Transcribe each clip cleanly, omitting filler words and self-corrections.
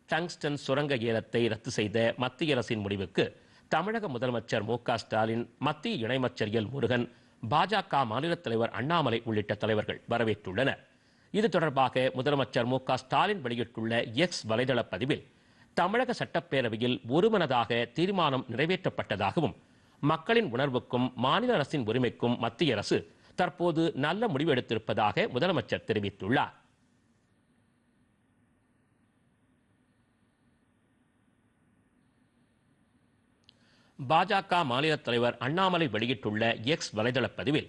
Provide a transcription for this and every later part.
Tungsten சுரங்க ஏலத்தை ரத்து செய்த மத்திய அரசின் முடிவுக்கு தமிழக முதலமைச்சர் மு.க.ஸ்டாலின், மத்திய இணையமைச்சர் எல். முருகன், பாஜக மாநில தலைவர் அண்ணாமலை உள்ளிட்ட தலைவர்கள் வரவேற்றுள்ளனர். இது தொடர்பாக முதலமைச்சர் மு.க.ஸ்டாலின் வெளியிட்டுள்ள எக்ஸ் வலைதள பதிவில், தமிழக சட்டப்பேரவையில் ஒருமனதாக தீர்மானம் நிறைவேற்றப்பட்டதாகவும், மக்களின் உணர்வுக்கும் மாநில அரசின் உரிமைக்கும் மத்திய அரசு தற்போது நல்ல முடிவு எடுத்திருப்பதாக முதலமைச்சர் தெரிவித்துள்ளார். பாஜக மாநில தலைவர் அண்ணாமலை வெளியிட்டுள்ள எக்ஸ் வலைதள பதிவில்,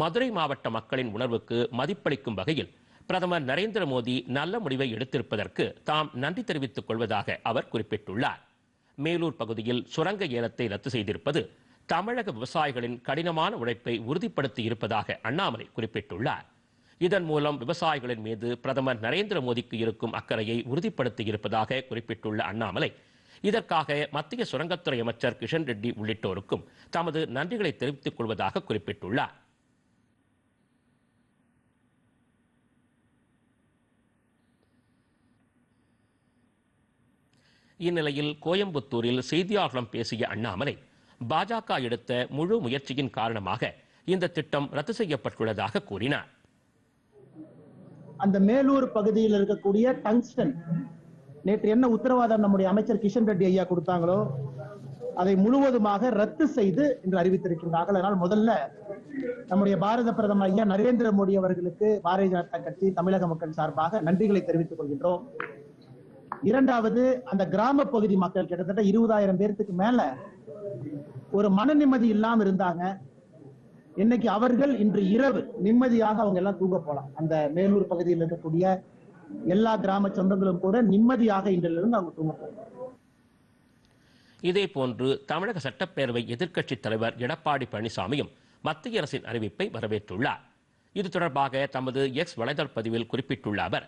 மதுரை மாவட்ட மக்களின் உணர்வுக்கு மதிப்பளிக்கும் வகையில் பிரதமர் நரேந்திர மோடி நல்ல முடிவை எடுத்திருப்பதற்கு தாம் நன்றி தெரிவித்துக் கொள்வதாக அவர் குறிப்பிட்டுள்ளார். மேலூர் பகுதியில் சுரங்க ஏலத்தை ரத்து செய்திருப்பது தமிழக விவசாயிகளின் கடினமான உழைப்பை உறுதிப்படுத்தி இருப்பதாக அண்ணாமலை குறிப்பிட்டுள்ளார். இதன் மூலம் விவசாயிகளின் மீது பிரதமர் நரேந்திர மோடிக்கு இருக்கும் அக்கறையை உறுதிப்படுத்தி இருப்பதாக குறிப்பிட்டுள்ள அண்ணாமலை, இதற்காக மத்திய சுரங்கத்துறை அமைச்சர் கிஷன் ரெட்டி உள்ளிட்டோருக்கும் தமது நன்றிகளை தெரிவித்துக் கொள்வதாக குறிப்பிட்டுள்ளார். இந்நிலையில் கோயம்புத்தூரில் செய்தியாளர்களிடம் பேசிய அண்ணாமலை, பாஜக எடுத்த முழு முயற்சியின் காரணமாக இந்த திட்டம் ரத்து செய்யப்பட்டுள்ளதாக கூறினார். அந்த மேலூர் பகுதியில் இருக்கக்கூடிய டங்ஸ்டன் நேற்று என்ன உத்தரவாதம் நம்முடைய அமைச்சர் கிஷன் ரெட்டி ஐயா கொடுத்தாங்களோ அதை முழுவதுமாக ரத்து செய்து இன்று அறிவித்திருக்கின்றார்கள். அதனால் முதல்ல நம்முடைய பாரத பிரதமர் ஐயா நரேந்திர மோடி அவர்களுக்கு பாரதிய ஜனதா கட்சி தமிழக மக்கள் சார்பாக நன்றிகளை தெரிவித்துக் கொள்கின்றோம். இரண்டாவது, அந்த கிராம பகுதி மக்கள் கிட்டத்தட்ட 20,000 பேருக்கு மேல ஒரு மன நிம்மதி இல்லாம இருந்தாங்க. இன்னைக்கு அவர்கள் இன்று இரவு நிம்மதியாக அவங்க எல்லாம் தூங்க போலாம். அந்த மேலூர் பகுதியில் இருக்கக்கூடிய எல்லா கிராம சொந்தங்களும் கூட நிம்மதியாக இன்றிலிருந்து அவங்க தூங்க போலாம். இதே போன்று தமிழக சட்டப்பேரவை எதிர்க்கட்சித் தலைவர் எடப்பாடி பழனிசாமியும் மத்திய அரசின் அறிவிப்பை வரவேற்றுள்ளார். இது தொடர்பாக தமது எக்ஸ் வலைதள பதிவில் குறிப்பிட்டுள்ள அவர்,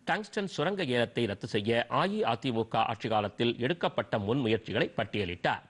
டங்ஸ்டன் சுரங்க ஏலத்தை ரத்து செய்ய அஇஅதிமுக ஆட்சி காலத்தில் எடுக்கப்பட்ட முன்முயற்சிகளை பட்டியலிட்டார்.